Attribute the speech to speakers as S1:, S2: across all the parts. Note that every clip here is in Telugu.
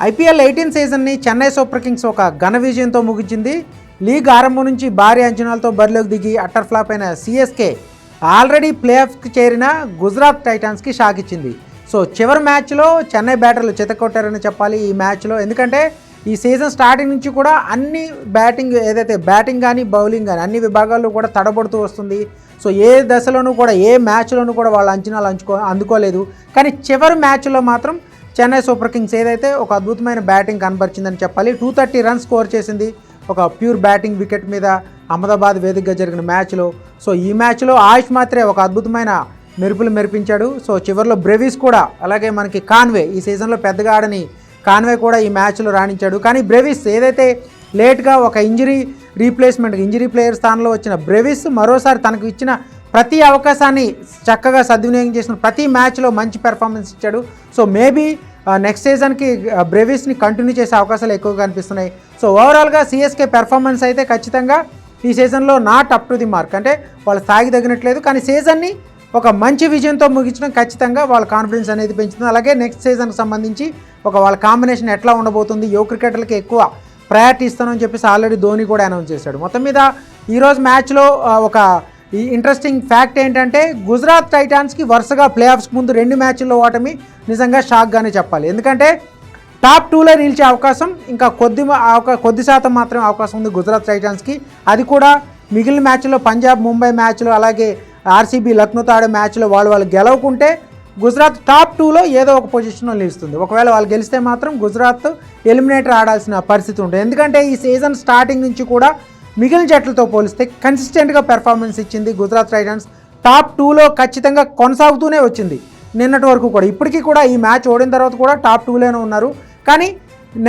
S1: ఐపీఎల్ 18 సీజన్ని చెన్నై సూపర్ కింగ్స్ ఒక ఘన విజయంతో ముగించింది. లీగ్ ఆరంభం నుంచి భారీ అంచనాలతో బరిలోకి దిగి అట్టర్ ఫ్లాప్ అయిన సిఎస్కే ఆల్రెడీ ప్లే ఆఫ్కి చేరిన గుజరాత్ టైటాన్స్కి షాక్ ఇచ్చింది. సో చివరి మ్యాచ్లో చెన్నై బ్యాటర్లు చితకొట్టారని చెప్పాలి ఈ మ్యాచ్లో. ఎందుకంటే ఈ సీజన్ స్టార్టింగ్ నుంచి కూడా అన్ని బ్యాటింగ్ కానీ బౌలింగ్ కానీ అన్ని విభాగాల్లో కూడా తడబడుతూ వస్తుంది. సో ఏ దశలోనూ కూడా ఏ మ్యాచ్లోనూ కూడా వాళ్ళ అంచనాలు అందుకోలేదు. కానీ చివరి మ్యాచ్లో మాత్రం చెన్నై సూపర్ కింగ్స్ ఒక అద్భుతమైన బ్యాటింగ్ కనబరిచిందని చెప్పాలి. 230 రన్స్ స్కోర్ చేసింది ఒక ప్యూర్ బ్యాటింగ్ వికెట్ మీద అహ్మదాబాద్ వేదికగా జరిగిన మ్యాచ్లో. సో ఈ మ్యాచ్లో ఆయుష్ మాత్రే ఒక అద్భుతమైన మెరుపులు మెరిపించాడు. సో చివరిలో బ్రెవిస్ కూడా, అలాగే మనకి కాన్వే, ఈ సీజన్లో పెద్దగా ఆడని కాన్వే కూడా ఈ మ్యాచ్లో రాణించాడు. కానీ బ్రెవిస్ లేట్గా ఒక ఇంజరీ ప్లేయర్ స్థానంలో వచ్చిన బ్రెవిస్ మరోసారి తనకు ఇచ్చిన ప్రతి అవకాశాన్ని చక్కగా సద్వినియోగం చేసిన ప్రతి మ్యాచ్లో మంచి పెర్ఫార్మెన్స్ ఇచ్చాడు. సో మేబీ నెక్స్ట్ సీజన్కి బ్రెవిస్ని కంటిన్యూ చేసే అవకాశాలు ఎక్కువగా కనిపిస్తున్నాయి. సో ఓవరాల్గా సిఎస్కే పెర్ఫార్మెన్స్ అయితే ఖచ్చితంగా ఈ సీజన్లో not up to the mark, అంటే వాళ్ళ స్థాయికి తగినట్లేదు. కానీ సీజన్ని ఒక మంచి విజయంతో ముగించడం ఖచ్చితంగా వాళ్ళ కాన్ఫిడెన్స్ అనేది పెంచుతుంది. అలాగే నెక్స్ట్ సీజన్కి సంబంధించి వాళ్ళ కాంబినేషన్ ఎట్లా ఉండబోతుంది, యువ క్రికెటర్లకి ఎక్కువ ప్రయారిటీ ఇస్తానని చెప్పేసి ఆల్రెడీ ధోని కూడా అనౌన్స్ చేశాడు. మొత్తం మీద ఈరోజు మ్యాచ్లో ఒక ఇంట్రెస్టింగ్ ఫ్యాక్ట్ ఏంటంటే గుజరాత్ టైటాన్స్కి వరుసగా ప్లే ఆఫ్స్కి ముందు 2 మ్యాచ్ల్లో ఓటమి నిజంగా షాక్గానే చెప్పాలి. ఎందుకంటే టాప్ 2లో నిలిచే అవకాశం ఇంకా కొద్ది శాతం మాత్రమే అవకాశం ఉంది గుజరాత్ టైటాన్స్కి. అది కూడా మిగిలిన మ్యాచ్లో పంజాబ్ ముంబై మ్యాచ్లో, అలాగే ఆర్సీబీ లక్నోతో ఆడే మ్యాచ్లో వాళ్ళు గెలవకుంటే గుజరాత్ టాప్ 2లో ఏదో ఒక పొజిషన్లో నిలుస్తుంది. ఒకవేళ వాళ్ళు గెలిస్తే మాత్రం గుజరాత్ ఎలిమినేటర్ ఆడాల్సిన పరిస్థితి ఉంటుంది. ఎందుకంటే ఈ సీజన్ స్టార్టింగ్ నుంచి కూడా మిగిలిన జట్లతో పోలిస్తే కన్సిస్టెంట్గా పెర్ఫార్మెన్స్ ఇచ్చింది గుజరాత్ టైటాన్స్. టాప్ 2లో ఖచ్చితంగా కొనసాగుతూనే వచ్చింది నిన్నటి వరకు కూడా. ఇప్పటికీ కూడా ఈ మ్యాచ్ ఓడిన తర్వాత కూడా టాప్ 2లోనే ఉన్నారు. కానీ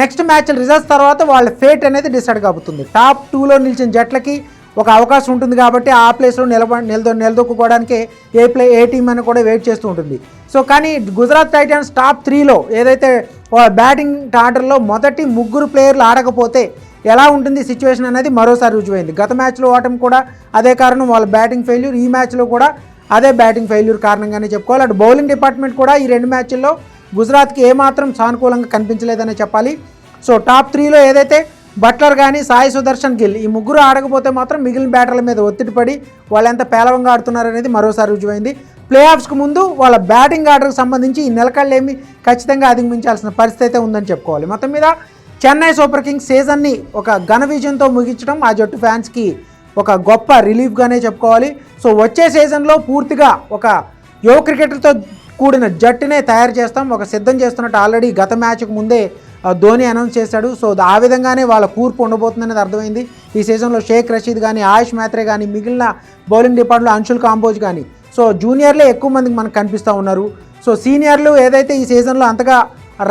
S1: నెక్స్ట్ మ్యాచ్ రిజల్ట్స్ తర్వాత వాళ్ళ ఫేట్ అనేది డిసైడ్ కాబోతుంది. టాప్ 2లో నిలిచిన జట్లకి ఒక అవకాశం ఉంటుంది కాబట్టి ఆ ప్లేస్లో నిలదొక్కుకోవడానికి ఏ టీం అని కూడా వెయిట్ చేస్తూ ఉంటుంది. సో కానీ గుజరాత్ టైటాన్స్ టాప్ 3లో బ్యాటింగ్ ఆర్డర్లో మొదటి 3 ప్లేయర్లు ఆడకపోతే ఎలా ఉంటుంది సిచ్యువేషన్ అనేది మరోసారి రుజువైంది. గత మ్యాచ్లో ఓటమి కూడా అదే కారణం, వాళ్ళ బ్యాటింగ్ ఫెయిల్యూర్. ఈ మ్యాచ్లో కూడా అదే బ్యాటింగ్ ఫెయిల్యూర్ కారణంగానే చెప్పుకోవాలి. అటు బౌలింగ్ డిపార్ట్మెంట్ కూడా ఈ 2 మ్యాచ్ల్లో గుజరాత్కి ఏమాత్రం సానుకూలంగా కనిపించలేదనే చెప్పాలి. సో టాప్ 3లో బట్లర్ కానీ సాయి సుదర్శన్ గిల్ ఈ 3 ఆడకపోతే మాత్రం మిగిలిన బ్యాటర్ల మీద ఒత్తిడి పడి వాళ్ళు ఎంత పేలవంగా ఆడుతున్నారనేది మరోసారి రుజువైంది. ప్లే ఆఫ్స్కు ముందు వాళ్ళ బ్యాటింగ్ ఆర్డర్కి సంబంధించి ఈ నిలకడలేమి ఖచ్చితంగా అధిగమించాల్సిన పరిస్థితి అయితే ఉందని చెప్పుకోవాలి. మొత్తం మీద చెన్నై సూపర్ కింగ్స్ సీజన్ని ఒక ఘన విజయంతో ముగించడం ఆ జట్టు ఫ్యాన్స్కి ఒక గొప్ప రిలీఫ్గానే చెప్పుకోవాలి. సో వచ్చే సీజన్లో పూర్తిగా ఒక యువ క్రికెటర్తో కూడిన జట్టునే తయారు చేస్తాం, సిద్ధం చేస్తున్నట్టు ఆల్రెడీ గత మ్యాచ్కు ముందే ధోని అనౌన్స్ చేశాడు. సో ఆ విధంగానే వాళ్ళ కూర్పు ఉండబోతుందనేది అర్థమైంది. ఈ సీజన్లో షేక్ రషీద్ కానీ, ఆయుష్ మాత్రే కానీ, మిగిలిన బౌలింగ్ డిపార్ట్మెంట్లో అంశుల్ కాంబోజ్ కానీ, సో జూనియర్లే ఎక్కువ మందికి మనకు కనిపిస్తూ ఉన్నారు. సో సీనియర్లు ఈ సీజన్లో అంతగా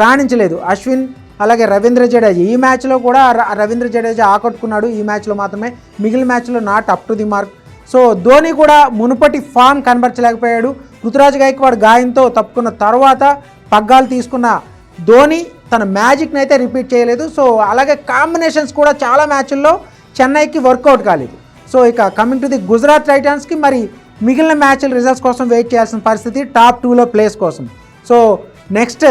S1: రాణించలేదు, అశ్విన్ అలాగే రవీంద్ర జడేజా. ఈ మ్యాచ్లో కూడా రవీంద్ర జడేజా ఆకట్టుకున్నాడు, ఈ మ్యాచ్లో మాత్రమే. మిగిలిన మ్యాచ్లో not up to the mark. So Dhoni కూడా మునుపటి ఫామ్ కనబరచలేకపోయాడు. రుతురాజ్ గైక్వాడ్ గాయంతో తప్పుకున్న తర్వాత పగ్గాలు తీసుకున్న ధోని తన మ్యాజిక్ని అయితే రిపీట్ చేయలేదు. సో అలాగే కాంబినేషన్స్ కూడా చాలా మ్యాచ్ల్లో చెన్నైకి వర్కౌట్ కాలేదు. సో ఇక కమింగ్ టు ది గుజరాత్ టైటాన్స్కి మరి మిగిలిన మ్యాచ్ల రిజల్ట్స్ కోసం వెయిట్ చేయాల్సిన పరిస్థితి టాప్ 2లో ప్లేస్ కోసం. సో నెక్స్ట్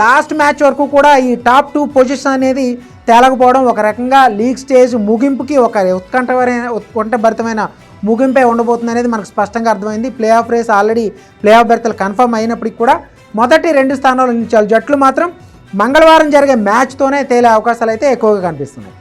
S1: లాస్ట్ మ్యాచ్ వరకు కూడా ఈ టాప్ 2 పొజిషన్ అనేది తేలకపోవడం ఒక రకంగా లీగ్ స్టేజ్ ముగింపుకి ఒక ఉత్కంఠభరితమైన ముగింపే ఉండబోతుంది అనేది మనకు స్పష్టంగా అర్థమైంది. Play off race already play off బెర్తలు కన్ఫర్మ్ అయినప్పటికీ కూడా మొదటి 2 స్థానాల్లో నిలిచారు జట్లు మాత్రం మంగళవారం జరిగే మ్యాచ్తోనే తేలే అవకాశాలు అయితే ఎక్కువగా కనిపిస్తున్నాయి.